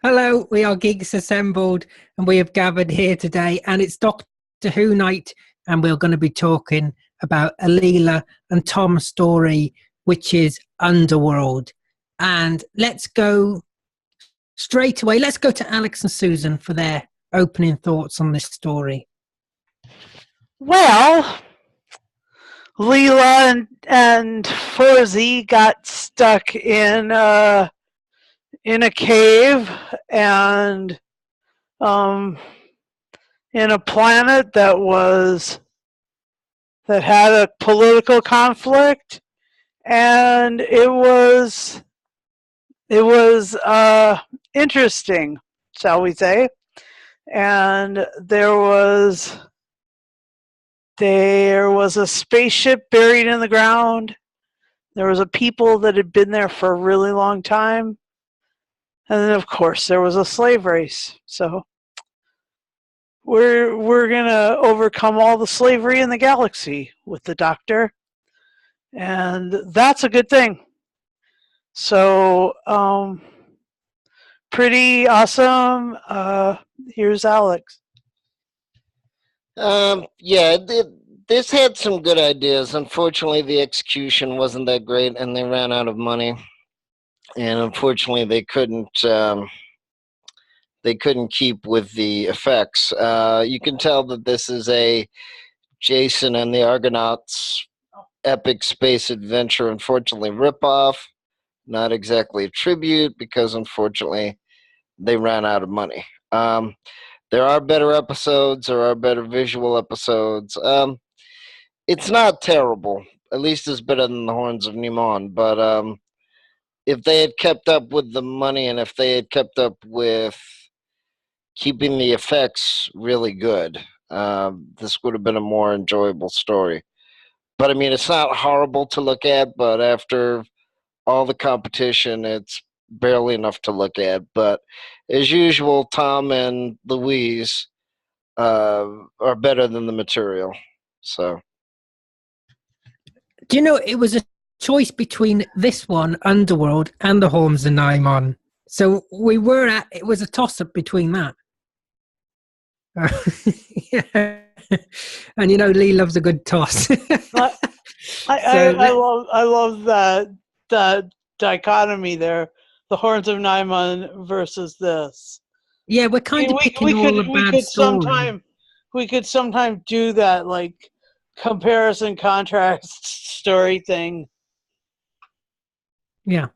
Hello, we are geeks assembled, and we have gathered here today, and it's Doctor Who night, and we're going to be talking about Alila and Tom's story, which is Underworld. And let's go straight away. Let's go to Alex and Susan for their opening thoughts on this story. Well, Leela and Forzy got stuck in a cave and in a planet that had a political conflict, and it was interesting, shall we say? And there was a spaceship buried in the ground. There was a people that had been there for a really long time. And then, of course, there was a slave race. So we're going to overcome all the slavery in the galaxy with the Doctor. And that's a good thing. So, pretty awesome. Here's Alex. This had some good ideas. Unfortunately, the execution wasn't that great, and they ran out of money. And unfortunately, they couldn't keep with the effects. You can tell that this is a Jason and the Argonauts epic space adventure. Unfortunately, ripoff. Not exactly a tribute, because unfortunately, they ran out of money. There are better episodes. There are better visual episodes. It's not terrible. At least it's better than the Horns of Nimon. But if they had kept up with the money, and if they had kept up with keeping the effects really good, this would have been a more enjoyable story. But I mean, it's not horrible to look at, but after all the competition, it's barely enough to look at. But as usual, Tom and Louise are better than the material. So, Do you know, it was a choice between this one, Underworld, and the Horns and Naimon. So it was a toss-up between that. Yeah. And you know, Lee loves a good toss. I love that dichotomy there. The Horns of Nimon versus this. Yeah, we're kind of picking all the bad stories. We could sometime do that, like, comparison contrast story thing. Yeah.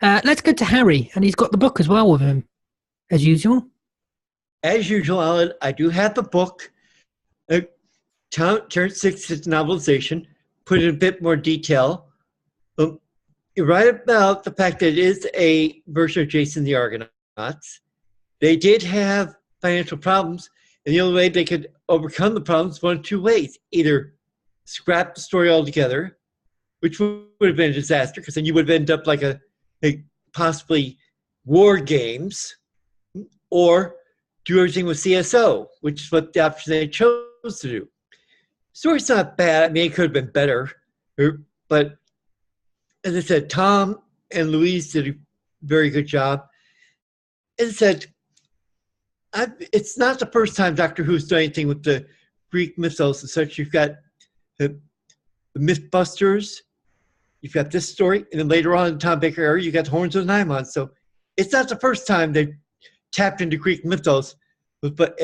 Let's go to Harry, and he's got the book as well with him, as usual. As usual, Alan, I do have the book. Turn 6 is novelization. Put in a bit more detail. You're right about the fact that it is a version of Jason the Argonauts. They did have financial problems, and the only way they could overcome the problems one of two ways. Either scrap the story altogether, which would have been a disaster, because then you would have ended up like a possibly War Games, or do everything with CSO, which is what the option they chose to do. Story's not bad. I mean, it could have been better, but as I said, Tom and Louise did a very good job. As I said, it's not the first time Doctor Who's done anything with the Greek mythos and such. You've got the Mythbusters, you've got this story, and then later on in the Tom Baker era, you got the Horns of Nimon. So it's not the first time they tapped into Greek mythos. But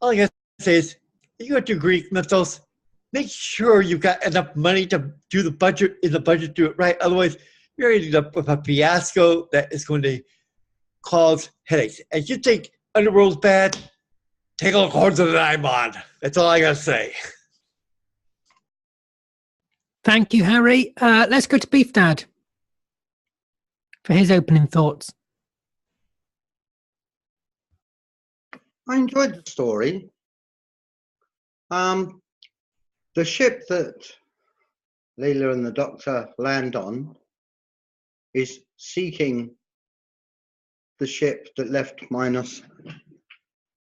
all I got to say is, if you go to Greek mythos, make sure you've got enough money to do the budget, do it right. Otherwise, you're going to end up with a fiasco that is going to cause headaches. And if you think Underworld's bad, take a look at Horns of the Nimon. That's all I got to say. Thank you, Harry. Let's go to Beef Dad for his opening thoughts. I enjoyed the story. The ship that Leela and the Doctor land on is seeking the ship that left Minos.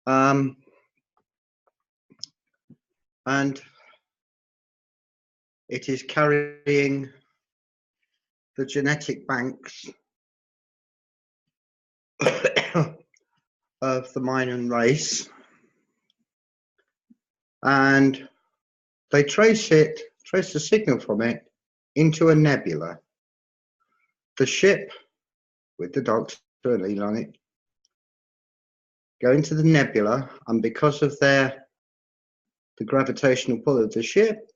And it is carrying the genetic banks of the Minor race, and they trace the signal from it into a nebula. The ship with the Doctor and Leela on it go into the nebula, and because of the gravitational pull of the ship,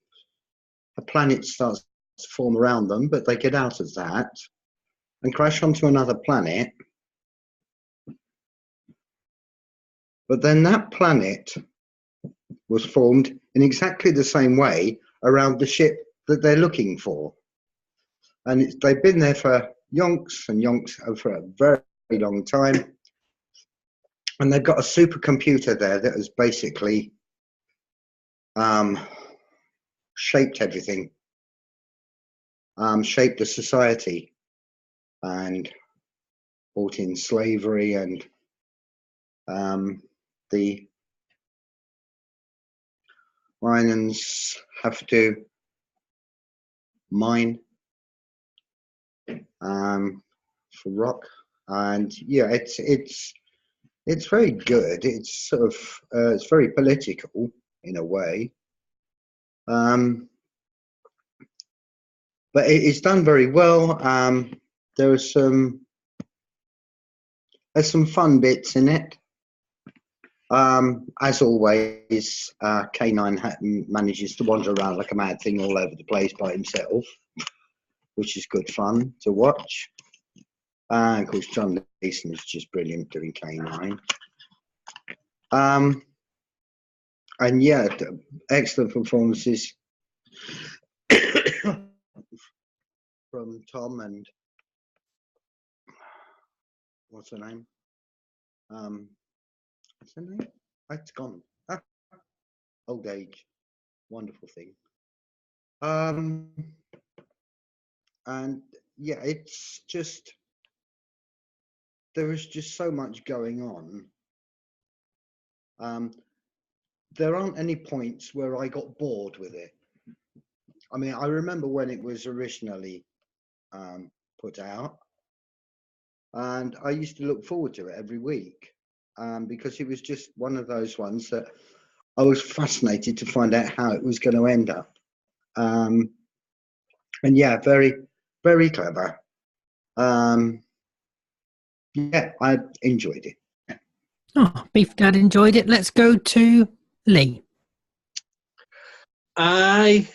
a planet starts to form around them, but they get out of that and crash onto another planet. But then that planet was formed in exactly the same way around the ship that they're looking for. And they've been there for yonks and yonks for a very, very long time. And they've got a supercomputer there that has basically shaped everything, shaped the society, and brought in slavery, and the Rhinans have to mine for rock, and yeah, it's very good. It's sort of it's very political in a way, but it's done very well. There's some fun bits in it. As always, K9 manages to wander around like a mad thing all over the place by himself, which is good fun to watch. And of course, John Leeson is just brilliant doing K9. And yeah, excellent performances from Tom and what's her name? What's her name? It's gone. Old age, wonderful thing. And yeah, it's just, there is just so much going on. There aren't any points where I got bored with it. I mean, I remember when it was originally put out, and I used to look forward to it every week, because it was just one of those ones that I was fascinated to find out how it was going to end up. And yeah, very, very clever. Yeah, I enjoyed it. Oh, Beef Dad enjoyed it. Let's go to Lee. I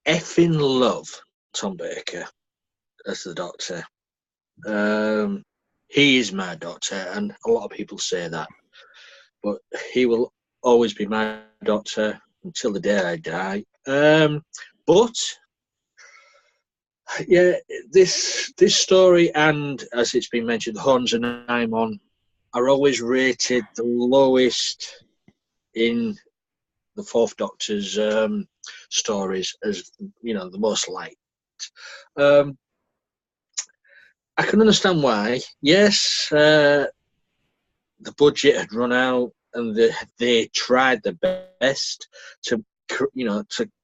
effing love Tom Baker as the Doctor. He is my Doctor, and a lot of people say that, but he will always be my Doctor until the day I die. But yeah, this story, and as it's been mentioned, Horns and Nymon are always rated the lowest in the Fourth Doctor's stories, as you know, the most liked. I can understand why. Yes, the budget had run out, and they tried their best to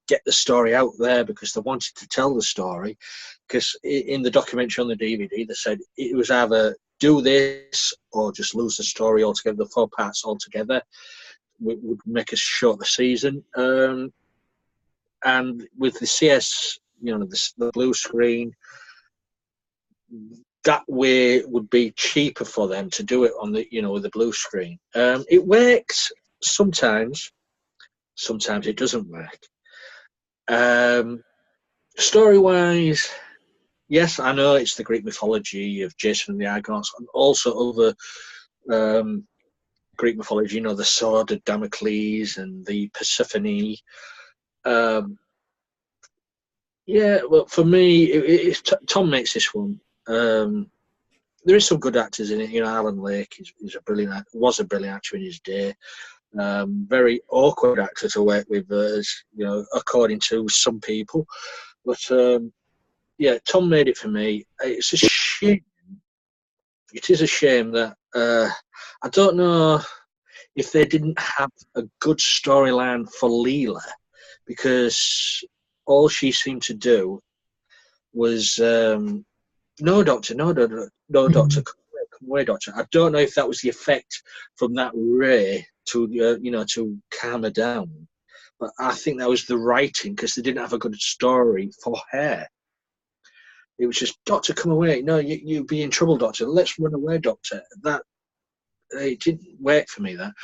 get the story out there because they wanted to tell the story. Because in the documentary on the DVD, they said it was either do this or just lose the story altogether. The 4 parts altogether would make a shorter season. And with the CS, the blue screen, that way would be cheaper for them to do it on the, with the blue screen. It works sometimes it doesn't work. Story-wise, yes, I know it's the Greek mythology of Jason and the Argonauts, and also other Greek mythology, the sword of Damocles and the Persephone. Yeah, well, for me, Tom makes this one. There is some good actors in it. Alan Lake was a brilliant actor in his day. Very awkward actor to work with, according to some people. But yeah, Tom made it for me. It's a shame. It is a shame that I don't know if they didn't have a good storyline for Leela, because all she seemed to do was no doctor, come away, Doctor. I don't know if that was the effect from that ray to calm her down. But I think that was the writing, because they didn't have a good story for her. It was just, Doctor, come away. No, you'll be in trouble, Doctor. Let's run away, Doctor. That it didn't work for me. That,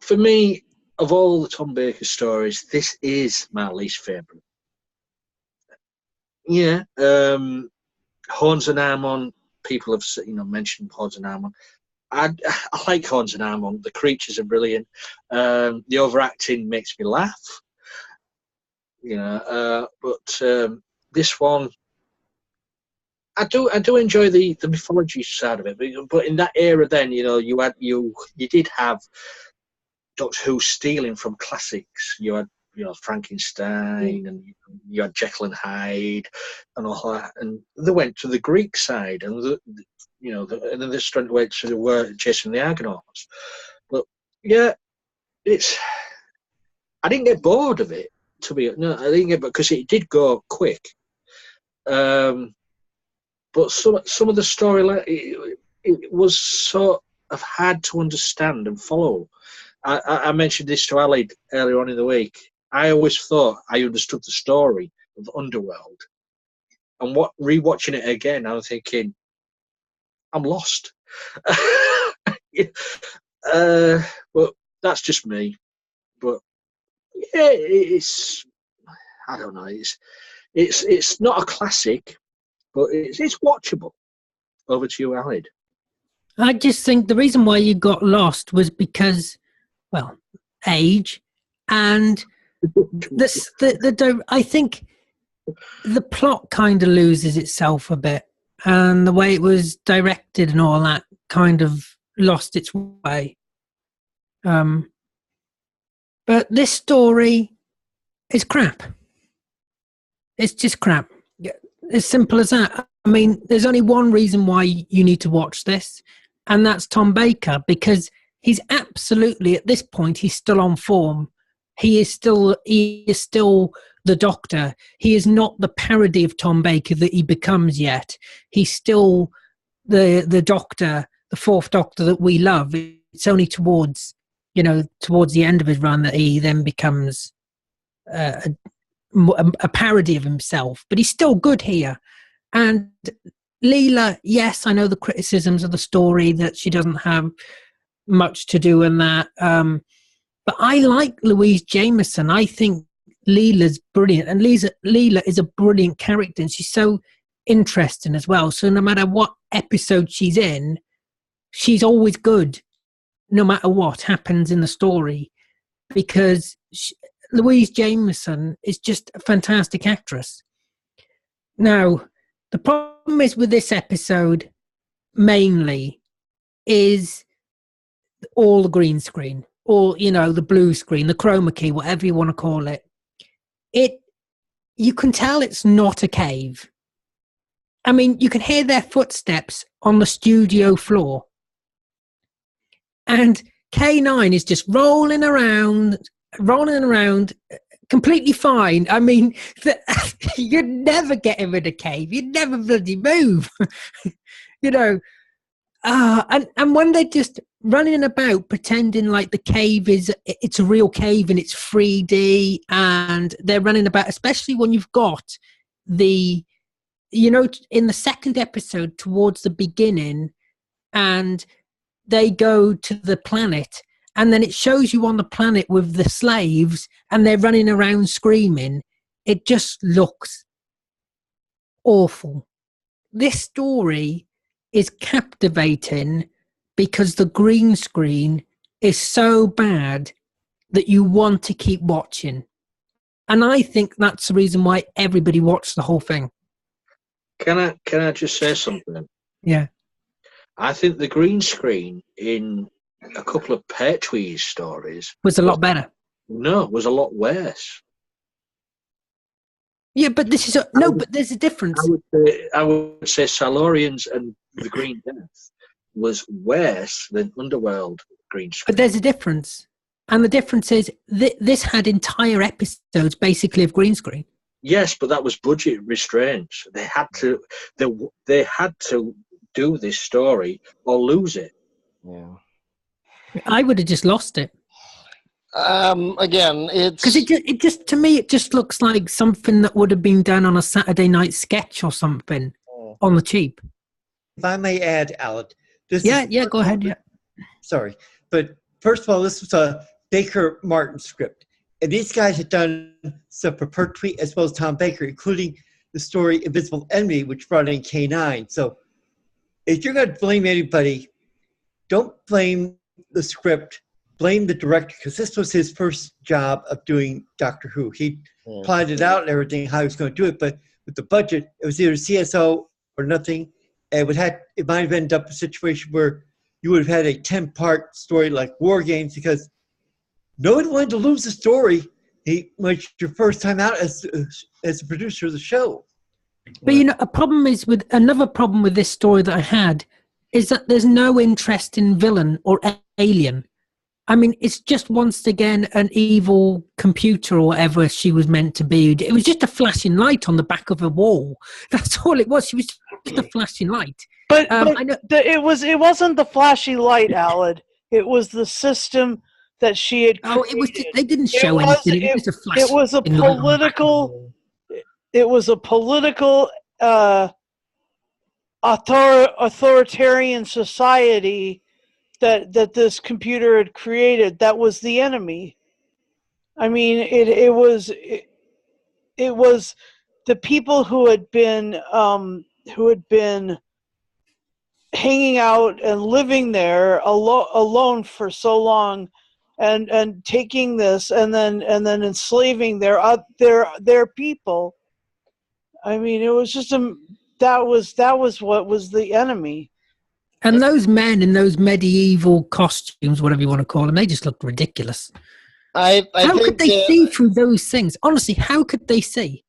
for me, of all the Tom Baker stories, this is my least favourite. Yeah, Horns and Harmon. People have mentioned Horns and Harmon. I like Horns and Harmon. The creatures are brilliant. The overacting makes me laugh. But this one, I do enjoy the mythology side of it. But in that era, then you did have Doctor Who stealing from classics. You had Frankenstein, and you had Jekyll and Hyde, and all that. And they went to the Greek side, and and then they straight went to the word Jason the Argonauts. But yeah, I didn't get bored of it. I didn't get, because it did go quick. But some of the storyline, it was sort of hard to understand and follow. I mentioned this to Ali earlier on in the week. I always thought I understood the story of Underworld, and rewatching it again, I was thinking, I'm lost. But that's just me. But yeah, I don't know. It's not a classic, but it's watchable. Over to you, Alid. I just think the reason why you got lost was because, well, age, and I think the plot kind of loses itself a bit, and the way it was directed and all that kind of lost its way. But this story is crap. It's just crap. As simple as that. I mean, there's only one reason why you need to watch this, and that's Tom Baker, because he's absolutely, at this point, he's still on form. He is still the Doctor. He is not the parody of Tom Baker that he becomes yet. He's still the Doctor, the fourth Doctor that we love. It's only towards the end of his run that he then becomes a parody of himself. But he's still good here. And Leela, yes, I know the criticisms of the story, that she doesn't have much to do in that. But I like Louise Jameson. I think Leela's brilliant. And Leela is a brilliant character, and she's so interesting as well. So no matter what episode she's in, she's always good, no matter what happens in the story, because Louise Jameson is just a fantastic actress. Now, the problem is with this episode, mainly, is all the green screen, or, the blue screen, the chroma key, whatever you want to call it. You can tell it's not a cave. I mean, you can hear their footsteps on the studio floor. And K9 is just rolling around, completely fine. I mean, you'd never get him in a cave. You'd never bloody move. And when they're just running about pretending like the cave it's a real cave and it's 3D, and they're running about, especially when you've got in the second episode towards the beginning, and they go to the planet, and then it shows you on the planet with the slaves, and they're running around screaming. It just looks awful. This story is captivating because the green screen is so bad that you want to keep watching. And I think that's the reason why everybody watched the whole thing. Can I just say something? Yeah. I think the green screen in a couple of Pertwee stories was a lot better. No, it was a lot worse. Yeah, but this is but there's a difference. I would say Silurians and the Green Death was worse than Underworld green screen. But there's a difference, and the difference is this had entire episodes basically of green screen. Yes, but that was budget restraints. They had to. They had to do this story or lose it. Yeah. I would have just lost it. Again, it's Because it just to me, it just looks like something that would have been done on a Saturday night sketch or something on the cheap. If I may add, Alan, this Yeah, is, yeah, go ahead. Yeah. sorry, but first of all, this was a Baker Martin script, and these guys had done stuff for Pertwee as well as Tom Baker, including the story Invisible Enemy, which brought in K9. So if you're going to blame anybody, don't blame the script, blame the director, because this was his first job of doing Doctor Who. He plotted it out and everything, how he was going to do it, but with the budget, it was either CSO or nothing. And it might have ended up a situation where you would have had a 10-part story like War Games, because no one wanted to lose the story when it's your first time out as a producer of the show. But another problem with this story that I had is that there's no interest in villain or alien. I mean, it's just once again an evil computer or whatever she was meant to be. It was just a flashing light on the back of a wall. That's all it was. She was just a flashing light. But it wasn't the flashy light, Alad. It was the system that she had created. Oh, it was. They didn't show anything. It was just a flash. It was a political. It was a political authoritarian society that this computer had created. That was the enemy. I mean, it was the people who had been hanging out and living there alone for so long, and taking this and then enslaving their people. I mean, it was just that was what was the enemy. And those men in those medieval costumes, whatever you want to call them, they just looked ridiculous. How could they see through those things? Honestly, how could they see?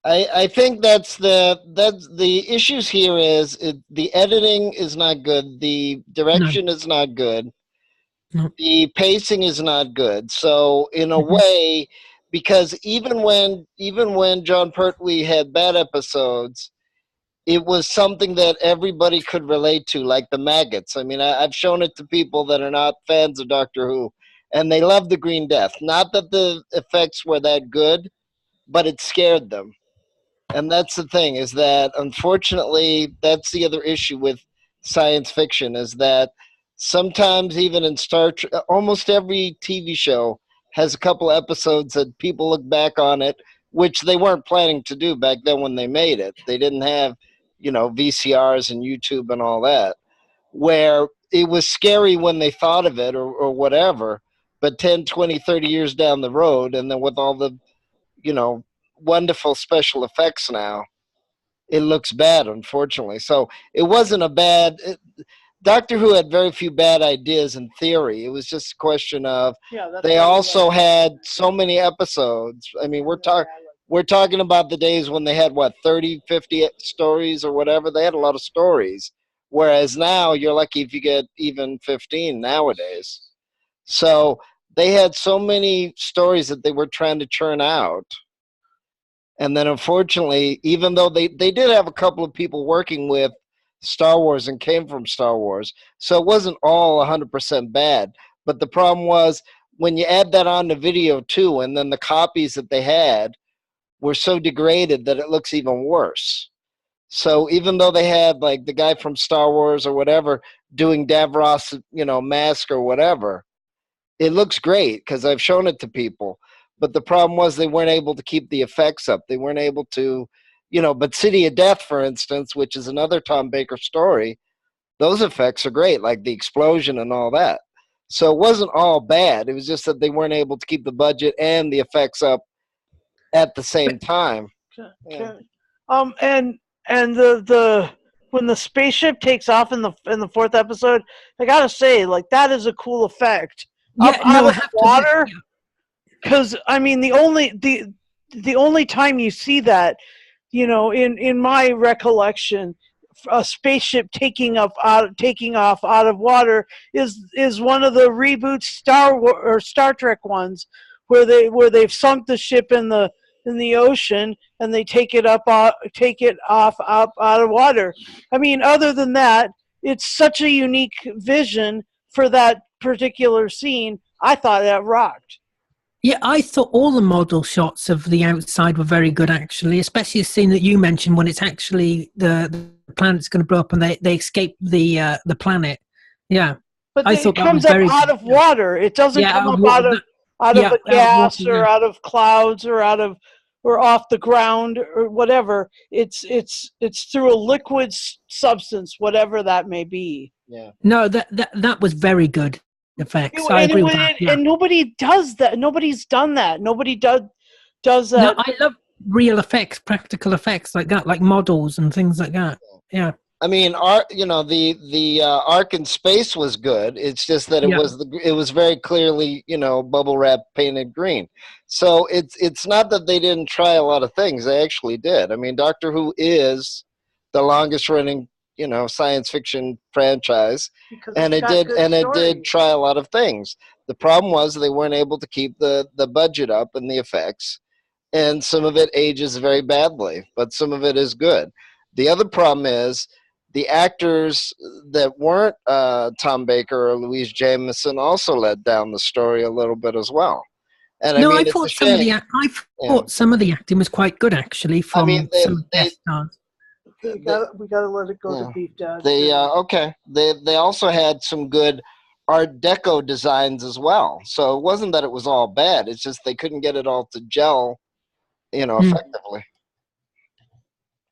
I think that's the issues here is the editing is not good, the direction is not good, the pacing is not good. So in a way, because even when John Pertwee had bad episodes, it was something that everybody could relate to, like the maggots. I mean, I've shown it to people that are not fans of Doctor Who, and they love the Green Death. Not that the effects were that good, but it scared them. And that's the thing, is that unfortunately, that's the other issue with science fiction, is that sometimes even in Star Trek, almost every TV show has a couple episodes that people look back on it, which they weren't planning to do back then when they made it. They didn't have, VCRs and YouTube and all that, where it was scary when they thought of it or whatever, but 10, 20, 30 years down the road, and then with all the, wonderful special effects now, it looks bad, unfortunately. So it wasn't Doctor Who had very few bad ideas in theory. It was just a question of they also had so many episodes. I mean, we're talking about the days when they had 30, 50 stories or whatever. They had a lot of stories, whereas now you're lucky if you get even 15 nowadays. So they had so many stories that they were trying to churn out. And then unfortunately, even though they did have a couple of people working with Star Wars and came from Star Wars, so it wasn't all 100% bad. But the problem was when you add that on to video too, and then the copies that they had were so degraded that it looks even worse. So even though they had like the guy from Star Wars or whatever doing Davros, mask or whatever, it looks great because I've shown it to people. But the problem was they weren't able to keep the effects up. They weren't able to, but City of Death, for instance, which is another Tom Baker story, those effects are great, like the explosion and all that. So it wasn't all bad. It was just that they weren't able to keep the budget and the effects up at the same time. Yeah. And the when the spaceship takes off in the fourth episode, I gotta say, like, that is a cool effect. Yeah, out of the water. Because I mean, the only time you see that, in my recollection, a spaceship taking off out of water is one of the reboot Star Trek ones, where they've sunk the ship in the in the ocean, and they take it off up out of water. I mean, other than that, it's such a unique vision for that particular scene. I thought that rocked. Yeah, I thought all the model shots of the outside were very good, actually, especially the scene that you mentioned when it's actually the planet's going to blow up and they escape the planet. Yeah, But I it thought that was comes up very out good. of water. It doesn't Yeah, come out of up water. out of Yeah, a out of water, gas or yeah. out of clouds or or off the ground or whatever. It's through a liquid substance, whatever that may be. Yeah. No, that was very good effects. I agree with that. Yeah. And nobody does that. Nobody's done that. Nobody does No, that. I love real effects, practical effects like that, like models and things like that. Yeah. I mean, the arc in space was good. It's just that Yeah. it was very clearly, bubble wrap painted green. So it's not that they didn't try a lot of things. They actually did. I mean, Doctor Who is the longest running, science fiction franchise, and it did try a lot of things. The problem was they weren't able to keep the budget up and the effects, and some of it ages very badly, but some of it is good. The other problem is the actors that weren't Tom Baker or Louise Jameson also let down the story a little bit as well. And No, I mean, I it's a thought some of shame. some of the acting was quite good, actually, I mean, from some guest stars. We gotta let it go to Beef Dad. They also had some good Art Deco designs as well. So it wasn't that it was all bad. It's just they couldn't get it all to gel, effectively.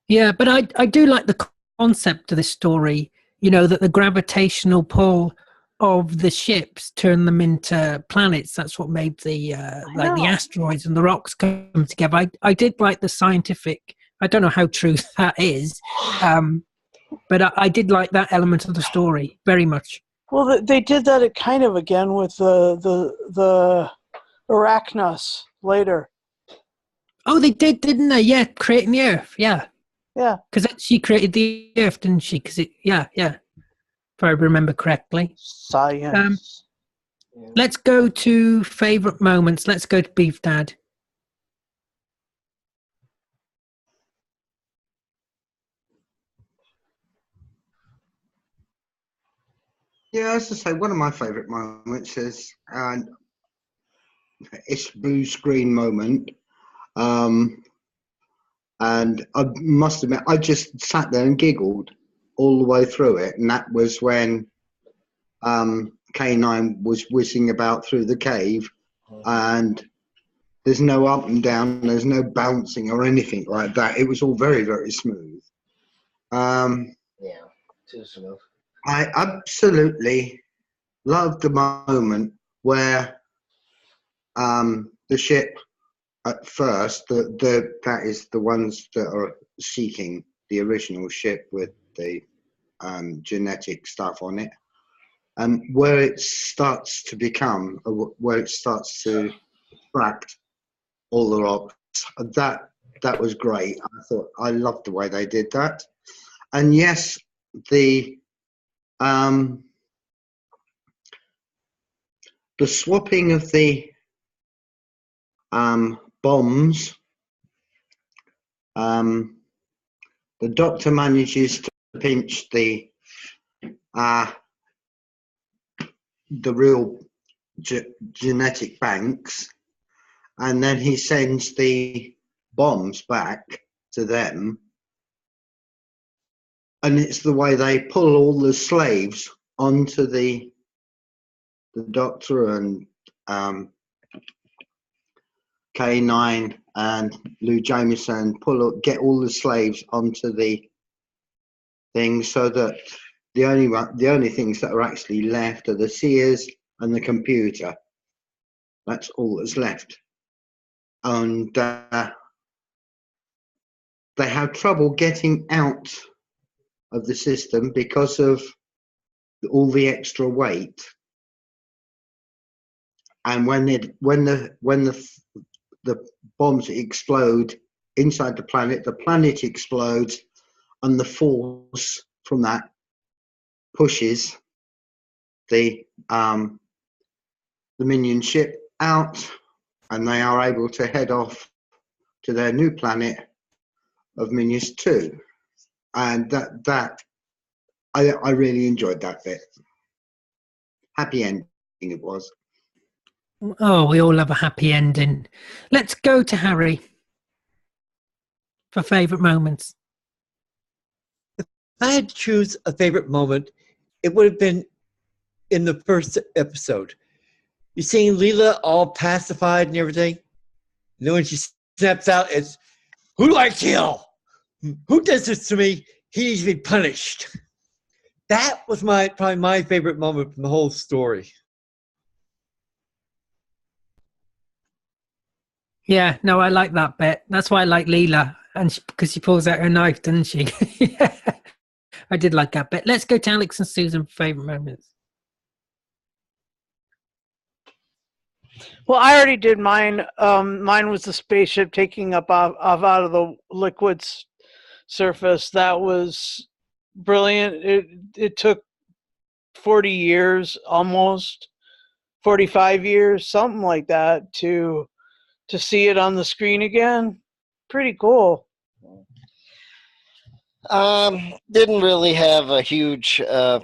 Yeah, but I do like the concept of this story. That the gravitational pull of the ships turn them into planets. That's what made the the asteroids and the rocks come together. I did like the scientific. I don't know how true that is, but I did like that element of the story very much. Well, they did that kind of again with the Arachnos later. Oh, they did, didn't they? Yeah, creating the Earth. Yeah. Yeah. Because she created the Earth, didn't she? Yeah. If I remember correctly. Science. Let's go to favourite moments. Let's go to Beef Dad. Yeah, as I say, one of my favourite moments is it's blue screen moment. And I must admit, I just sat there and giggled all the way through it. And that was when K9 was whizzing about through the cave, and there's no up and down, there's no bouncing or anything like that. It was all very, very smooth. Too smooth. I absolutely loved the moment where the ship at first, that is the ones that are seeking the original ship with the genetic stuff on it, and where it starts to become, where it starts to attract all the rocks. That was great. I loved the way they did that. And yes, the swapping of the bombs. The Doctor manages to pinch the real genetic banks, and then he sends the bombs back to them, and it's the way they pull all the slaves onto the Doctor and K9 and Lou Jameson get all the slaves onto the thing, so that the only things that are actually left are the seers and the computer. That's all that's left, and they have trouble getting out of the system because of all the extra weight. And when the bombs explode inside the planet explodes, and the force from that pushes the minion ship out, and they are able to head off to their new planet of Minus 2. And I really enjoyed that bit. Happy ending it was. Oh, we all have a happy ending. Let's go to Harry for favourite moments. If I had to choose a favorite moment, it would have been in the first episode. You seeing Leela all pacified and everything? And then when she snaps out, it's, who do I kill? Who does this to me? He needs to be punished. That was probably my favorite moment from the whole story. Yeah, no, I like that bit. That's why I like Leela, and because she pulls out her knife, doesn't she? Yeah, I did like that bit. Let's go to Alex and Susan for favourite moments. Well, I already did mine. Mine was the spaceship taking up off out of the liquid's surface. That was brilliant. It took 40 years, almost 45 years, something like that, to see it on the screen again. Pretty cool. Didn't really have a huge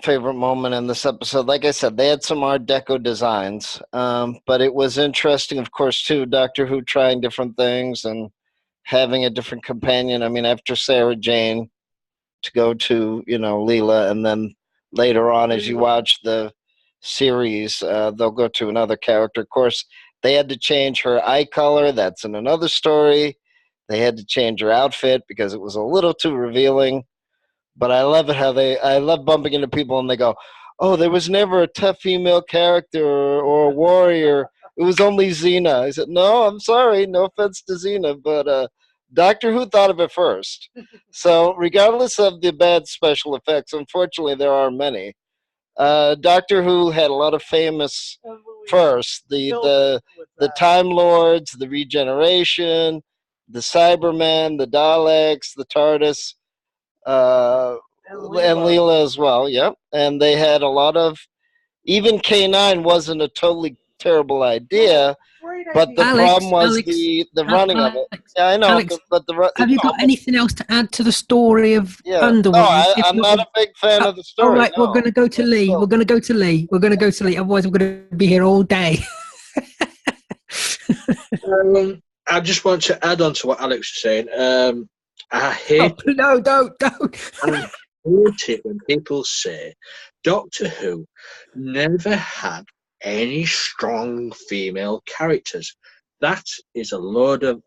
favorite moment in this episode. Like I said, they had some Art Deco designs, but it was interesting, of course, too, Doctor Who trying different things and having a different companion. I mean, after Sarah Jane, to go to, Leela, and then later on, as you watch the series, they'll go to another character. Of course, they had to change her eye color. That's in another story. They had to change her outfit because it was a little too revealing. But I love it how I love bumping into people and they go, oh, there was never a tough female character or a warrior. It was only Xena. I said, no, I'm sorry. No offense to Xena, but Doctor Who thought of it first. So regardless of the bad special effects, unfortunately, there are many. Doctor Who had a lot of famous first. The Time Lords, the Regeneration, the Cybermen, the Daleks, the TARDIS, and Leela as well, yep. And they had a lot of, even K9 wasn't a totally terrible idea, but the problem was the running of it. Yeah, I know. Alex, have you got anything else to add to the story of Underworld? No, I'm not a big fan of the story. All right, no. we're going to go to Lee. We're going to go to Lee. Otherwise, we're going to be here all day. I just want to add on to what Alex was saying. I hate. Oh, no, don't. I hate it when people say Doctor Who never had any strong female characters. That is a load of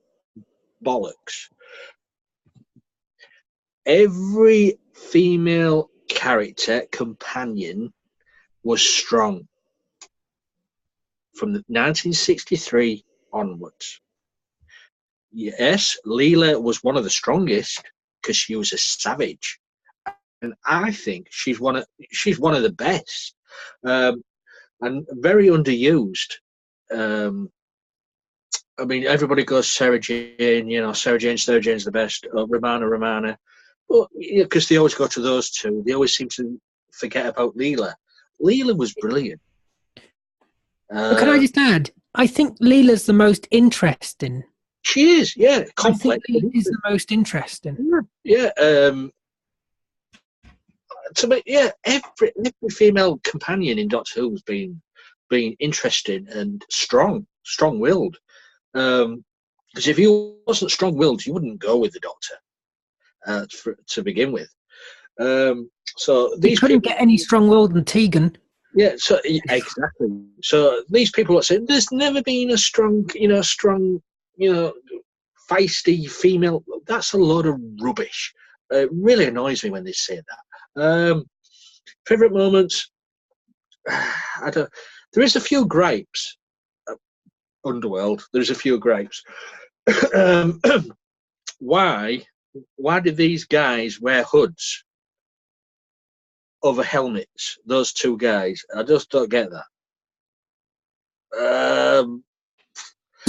bollocks. Every female character companion was strong from the 1963 onwards. Yes, Leela was one of the strongest because she was a savage, and I think she's one of the best, and very underused. I mean, everybody goes Sarah Jane. Sarah Jane's the best. Romana. But because they always go to those two, they always seem to forget about Leela. Leela was brilliant. Can I just add? I think Leela's the most interesting. She is, yeah, complex. I think Leela is the most interesting. Yeah. To me, yeah, every female companion in Doctor Who has been interesting and strong-willed. Because if you wasn't strong-willed, you wouldn't go with the Doctor to begin with. So these couldn't get any strong-willed than Tegan. Yeah, so exactly. So these people that say there's never been a strong, feisty female. That's a lot of rubbish. It really annoys me when they say that. Favorite moments? I don't. There is a few gripes. Underworld. There's a few gripes. Why did these guys wear hoods over helmets? Those two guys. I just don't get that.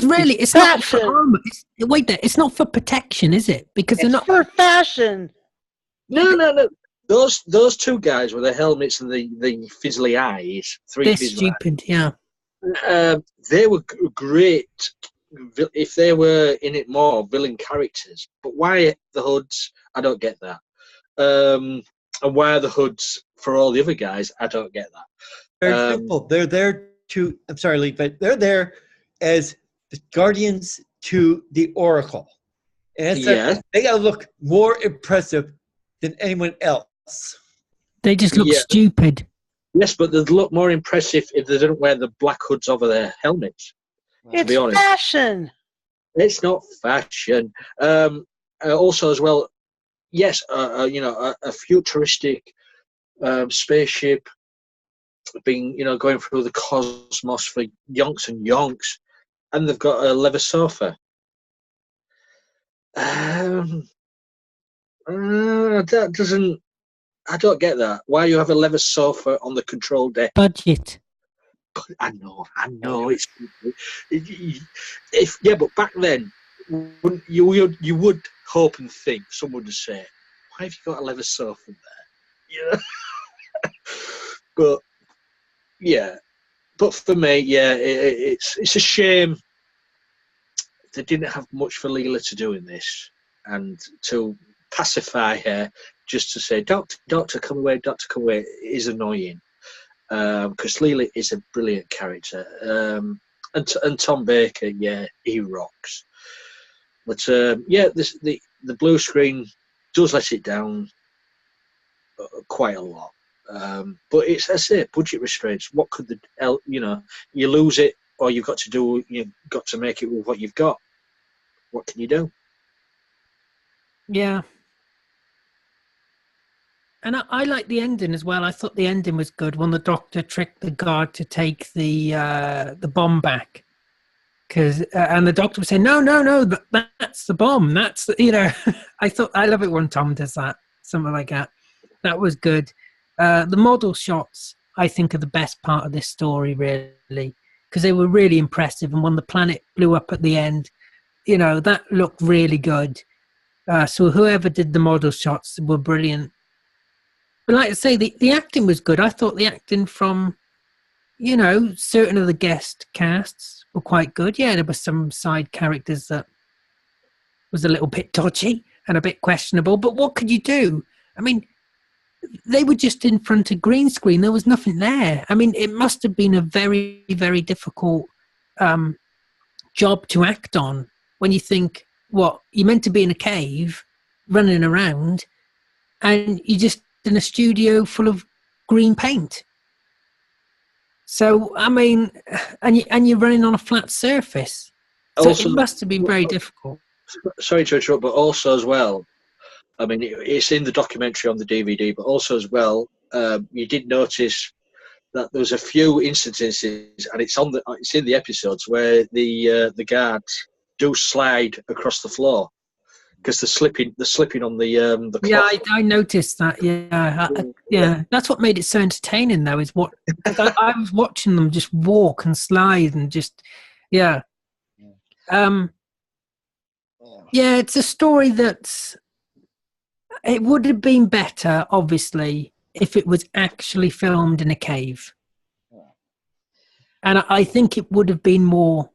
Really, it's not for armor. It's not for protection, is it? Because they're not for fashion. No. Those two guys with the helmets and the fizzly eyes. They're stupid, yeah. They were great if they were in it more, villain characters. But why the Hoods? I don't get that. And why are the Hoods for all the other guys? I don't get that. Very simple. They're there to, I'm sorry, Lee, but they're there as the guardians to the Oracle. And they got to look more impressive than anyone else. They just look stupid. Yes, but they'd look more impressive if they didn't wear the black hoods over their helmets. It's fashion. It's not fashion. Also, as well, yes, a futuristic spaceship being, going through the cosmos for yonks and yonks, and they've got a leather sofa. That doesn't. I don't get that. Why you have a leather sofa on the control deck? Budget. I know. It's but back then, you would hope and think someone would say, "Why have you got a leather sofa there?" But for me, it's a shame they didn't have much for Leela to do in this, and to pacify her, just to say, Doctor, come away, Doctor, come away, is annoying. Because Leela is a brilliant character. And Tom Baker, he rocks. But, the blue screen does let it down quite a lot. But it's, I say, budget restraints. What could you lose it, or you've got to make it with what you've got. What can you do? Yeah. And I like the ending as well. I thought the ending was good when the Doctor tricked the guard to take the bomb back. And the Doctor was saying, no, that's the bomb. That's, I love it when Tom does that, something like that. That was good. The model shots, I think, are the best part of this story, really, because they were really impressive. And when the planet blew up at the end, that looked really good. So whoever did the model shots were brilliant. But like I say, the acting was good. I thought the acting from, certain of the guest casts were quite good. Yeah, there were some side characters that was a little bit dodgy and a bit questionable. But what could you do? I mean, they were just in front of green screen. There was nothing there. I mean, it must have been a very, very difficult job to act on when you think, you're meant to be in a cave running around and you just in a studio full of green paint. So, I mean, and you're running on a flat surface. So also, it must have been very difficult. Sorry to interrupt, but also as well, I mean, it's in the documentary on the DVD, but also as well, you did notice that there was a few instances, and it's in the episodes where the guards do slide across the floor. Because they're slipping on the cloth. Yeah, I noticed that. Yeah, that's what made it so entertaining, though. Is I was watching them just walk and slide and just, yeah. It's a story that's. It would have been better, obviously, if it was actually filmed in a cave, and I think it would have been more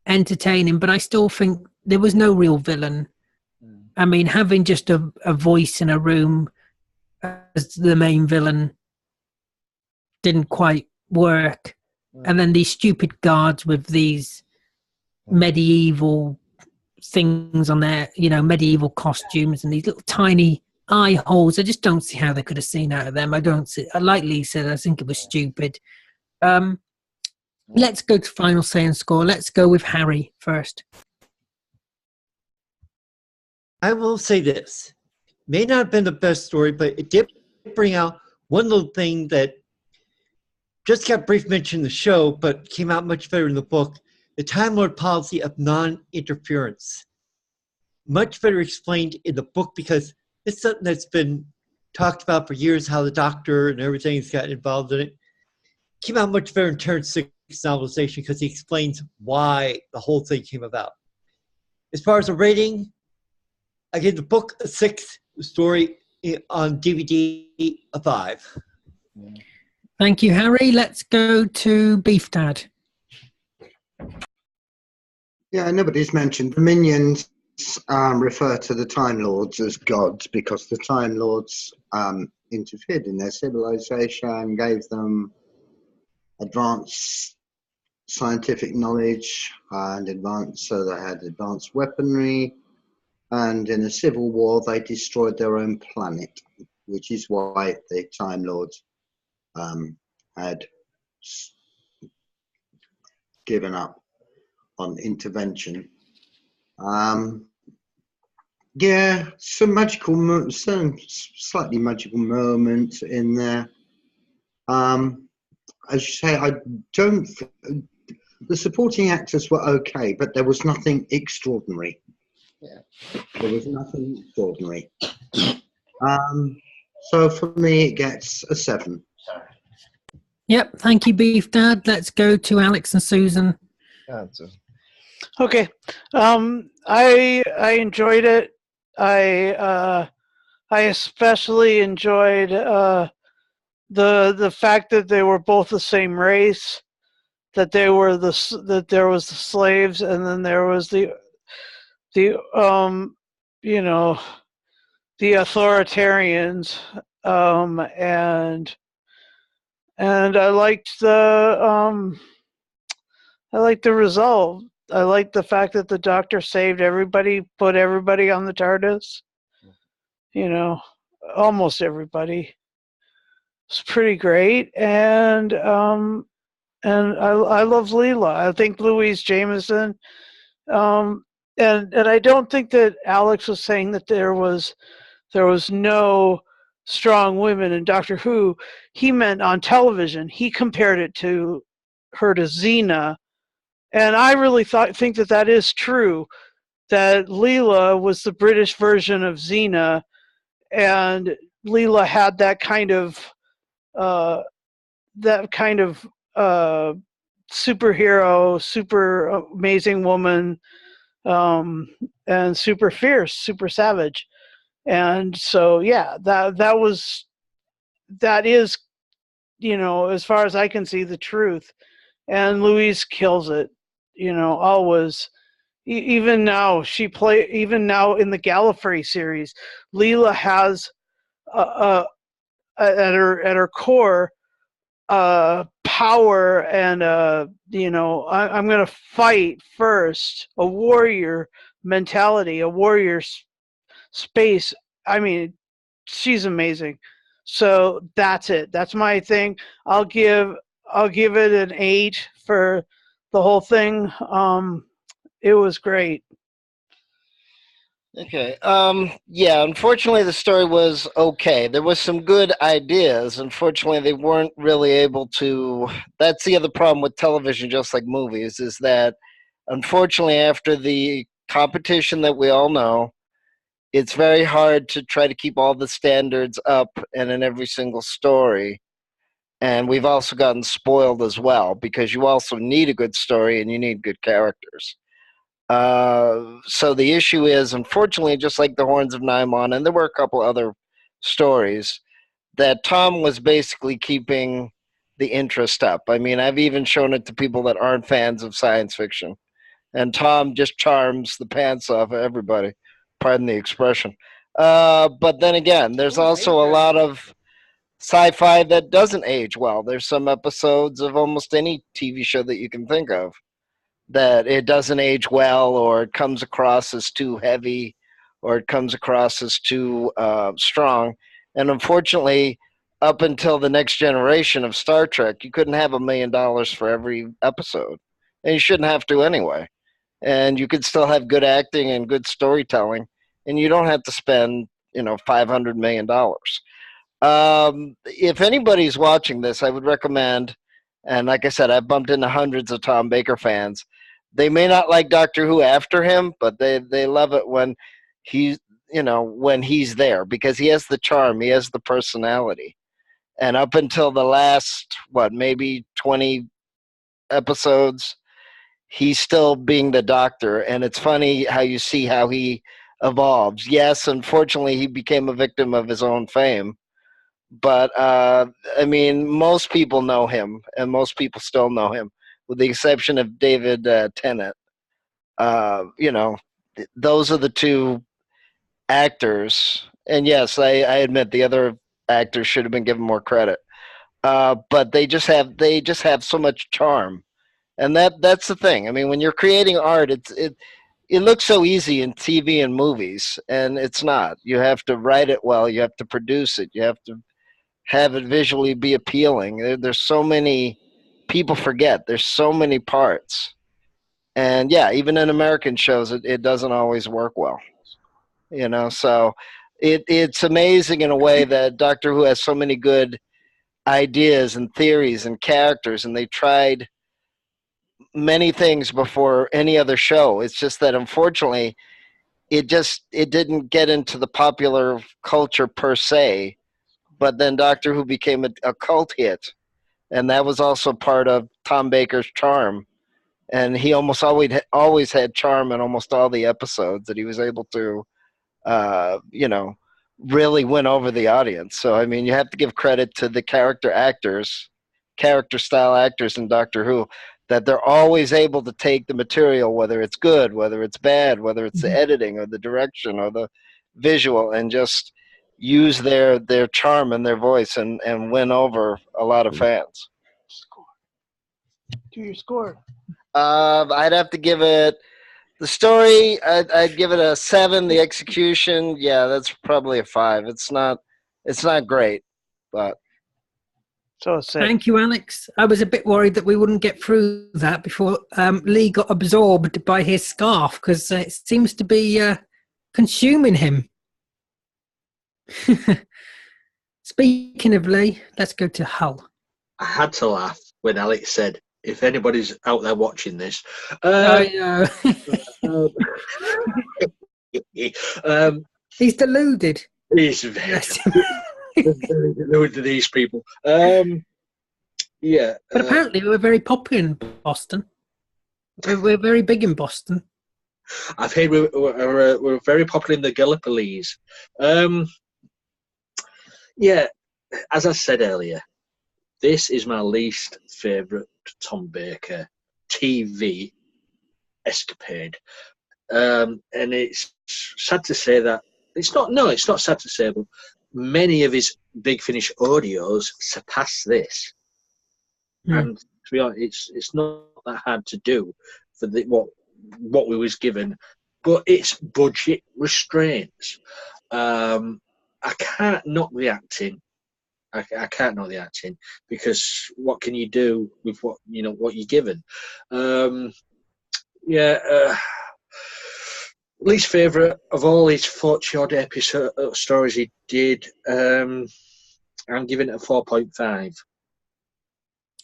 entertaining. But I still think there was no real villain. I mean, having just a voice in a room as the main villain didn't quite work. And then these stupid guards with these medieval things on their, medieval costumes and these little tiny eye holes. I just don't see how they could have seen out of them. Like Lee said, I think it was stupid. Let's go to final say and score. Let's go with Harry first. I will say this. May not have been the best story, but it did bring out one little thing that just got brief mention in the show, but came out much better in the book, the Time Lord policy of non-interference. Much better explained in the book because it's something that's been talked about for years, how the Doctor and everything's gotten involved in it. Came out much better in Turn 6 novelization because he explains why the whole thing came about. As far as the rating, I gave the book a 6, the story on DVD a 5. Thank you, Harry. Let's go to Beef Dad. Yeah, nobody's mentioned the minions refer to the Time Lords as gods because the Time Lords interfered in their civilization, gave them advanced scientific knowledge and advanced, so they had advanced weaponry. And in a civil war, they destroyed their own planet, which is why the Time Lords had given up on intervention. Yeah, some slightly magical moments in there. As you say, I don't. The supporting actors were okay, but there was nothing extraordinary. Yeah. There was nothing extraordinary. So for me, it gets a 7. Yep, thank you, Beef Dad. Let's go to Alex and Susan. Okay. I enjoyed it. I especially enjoyed the fact that they were both the same race, that there was the slaves, and then there was the the authoritarians, and I liked the result. I liked the fact that the Doctor saved everybody, put everybody on the TARDIS. Almost everybody. It's pretty great, and I love Leela. I think Louise Jameson, and I don't think that Alex was saying that there was no strong women in Doctor Who. He meant on television. He compared it to her to Xena, and I really think that is true. That Leela was the British version of Xena, and Leela had that kind of superhero, super amazing woman, and super fierce, super savage. And so, yeah, that is, as far as I can see, the truth. And Louise kills it, always. Even now in the Gallifrey series, Leela has at her core power, and I'm going to fight first, a warrior mentality, a warrior space. I mean, she's amazing. So that's it. That's my thing. I'll give it an 8 for the whole thing. It was great. Okay. Yeah, unfortunately the story was okay. There was some good ideas. Unfortunately, they weren't really able to. That's the other problem with television, just like movies, is that unfortunately after the competition that we all know, it's very hard to try to keep all the standards up and in every single story. And we've also gotten spoiled as well, because you also need a good story and you need good characters. So the issue is, unfortunately, just like the Horns of Nymon, and there were a couple other stories, that Tom was basically keeping the interest up. I mean, I've even shown it to people that aren't fans of science fiction, and Tom just charms the pants off of everybody. Pardon the expression. But then again, there's also a lot of sci-fi that doesn't age well. There's some episodes of almost any TV show that you can think of that it doesn't age well, or it comes across as too heavy, or it comes across as too strong. And unfortunately, up until the next generation of Star Trek, you couldn't have $1 million for every episode. And you shouldn't have to anyway. And you could still have good acting and good storytelling, and you don't have to spend, $500 million. If anybody's watching this, I would recommend, and like I said, I've bumped into hundreds of Tom Baker fans. They may not like Doctor Who after him, but they love it when when he's there, because he has the charm, he has the personality. And up until the last, maybe 20 episodes, he's still being the Doctor. And it's funny how you see how he evolves. Yes, unfortunately, he became a victim of his own fame. But, I mean, most people know him, and most people still know him, with the exception of David Tennant. You know, those are the two actors. And yes, I admit the other actors should have been given more credit. But they just have so much charm, and that's the thing. I mean, when you're creating art, it looks so easy in TV and movies, and it's not. You have to write it well. You have to produce it. You have to have it visually be appealing. There's so many people forget. There's so many parts, and yeah, even in American shows, it doesn't always work well. You know, so it's amazing in a way that Doctor Who has so many good ideas and theories and characters, and they tried many things before any other show. It's just that unfortunately it didn't get into the popular culture per se, but then Doctor Who became a cult hit, and that was also part of Tom Baker's charm. And he always had charm in almost all the episodes that he was able to you know, really win over the audience. So I mean, you have to give credit to the character style actors in Doctor Who, that they're always able to take the material, whether it's good, whether it's bad, whether it's the editing or the direction or the visual, and just use their charm and their voice and win over a lot of fans. Score. Do your score. I'd have to give it. The story, I'd give it a 7. The execution, yeah, that's probably a 5. It's not great, but. So it's Thank you, Alex. I was a bit worried that we wouldn't get through that before Lee got absorbed by his scarf, because it seems to be consuming him. Speaking of Lee, let's go to Hull. I had to laugh when Alex said, if anybody's out there watching this. I know. He's deluded. He's very deluded to these people. Yeah. But apparently we're very popular in Boston. We're very big in Boston. I've heard we're very popular in the Gallipoli. Yeah, as I said earlier, this is my least favourite Tom Baker TV escapade. And it's sad to say that it's not sad to say, but many of his Big Finish audios surpass this. And to be honest, it's not that hard to do for what we was given, but it's budget restraints. I can't knock the acting. I can't knock the acting, because what can you do with what you're given? Least favourite of all his 40-odd episode stories he did. I'm giving it a 4.5.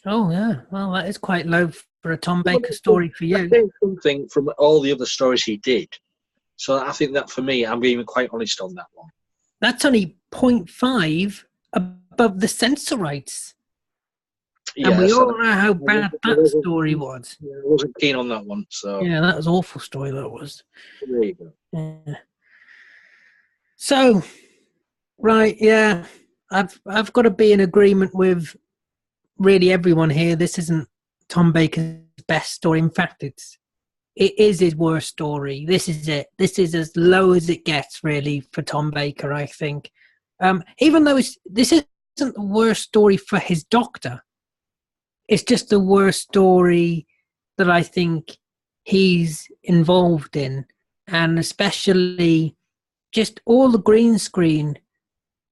Oh yeah, well that is quite low for a Tom Baker story for you. Something from all the other stories he did. So I think that for me, I'm being quite honest on that one. That's only 0.5 above the censor rights. Yeah, and we all know how bad that story was. Yeah, I wasn't keen on that one. So yeah, that was an awful story, that was. There you go. Yeah. So, right, yeah, I've got to be in agreement with really everyone here. This isn't Tom Baker's best story. In fact, it is his worst story. This is it. This is as low as it gets, really, for Tom Baker, I think. Even though this isn't the worst story for his Doctor, it's just the worst story that I think he's involved in, and especially just all the green screen,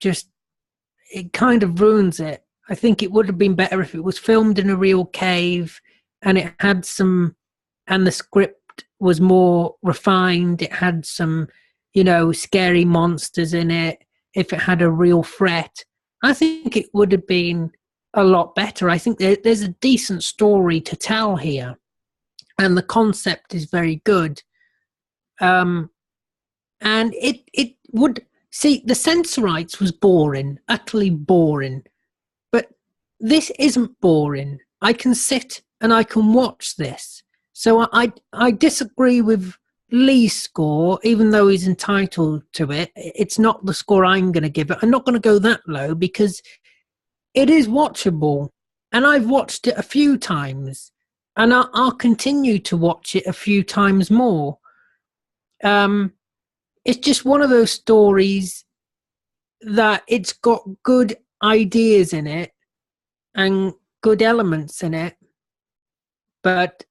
it kind of ruins it. I think it would have been better if it was filmed in a real cave and it had and the script was more refined. It had some, scary monsters in it. If it had a real threat, I think it would have been a lot better. I think there's a decent story to tell here, and the concept is very good. And it would see, the censor rights was boring, utterly boring. But this isn't boring. I can sit and I can watch this. So I disagree with Lee's score, even though he's entitled to it. It's not the score I'm going to give it. I'm not going to go that low because it is watchable, and I've watched it a few times, and I'll continue to watch it a few times more. It's just one of those stories that it's got good ideas in it and good elements in it, but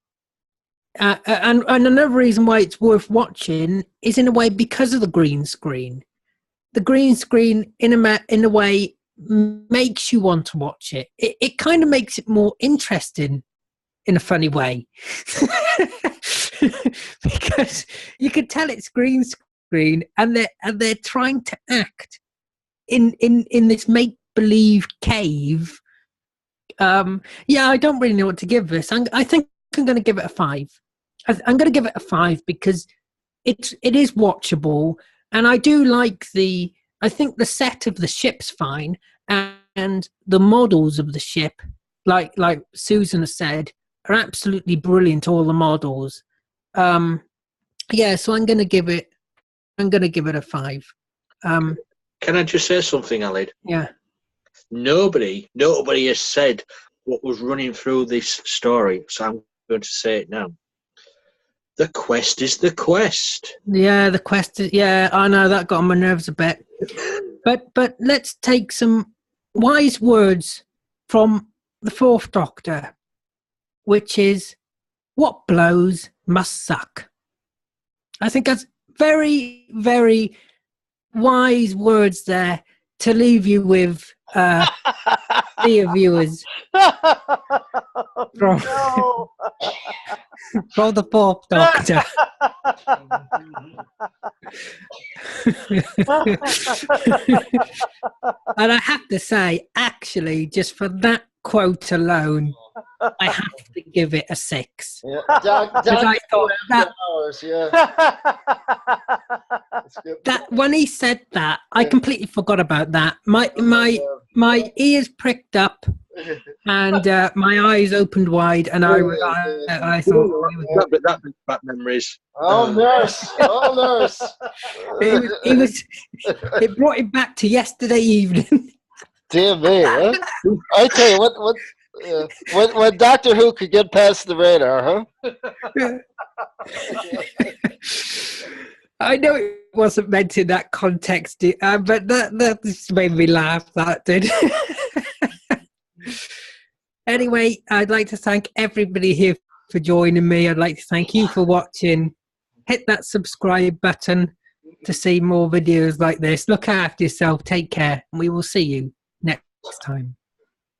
and another reason why it's worth watching is in a way because of the green screen. The green screen in a way makes you want to watch it. It kind of makes it more interesting in a funny way. Because you can tell it's green screen and they're trying to act in this make-believe cave. I don't really know what to give this. I think I'm going to give it a 5. I'm going to give it a 5 because it is watchable, and I do like I think the set of the ship's fine, and the models of the ship, like Susan has said, are absolutely brilliant. All the models. So I'm going to give it a 5. Can I just say something, Alid? Yeah. Nobody has said what was running through this story, so I'm going to say it now. The quest is the quest. Yeah, the quest is. Yeah, I know that got on my nerves a bit. But let's take some wise words from the 4th Doctor, which is, "What blows must suck." I think that's very, very wise words there to leave you with, dear viewers, from from the 4th Doctor. And I have to say, actually, just for that quote alone, I have to give it a 6. Yeah. Because I thought that when he said that, I completely forgot about that. My ears pricked up, and my eyes opened wide, and I thought that brings back memories. Oh, nurse! it brought it back to yesterday evening. Dear me! Huh? I tell you what Doctor Who could get past the radar, huh? I know it wasn't meant in that context, but that just made me laugh. That did. Anyway, I'd like to thank everybody here for joining me. I'd like to thank you for watching. Hit that subscribe button to see more videos like this. Look after yourself. Take care. And we will see you next time.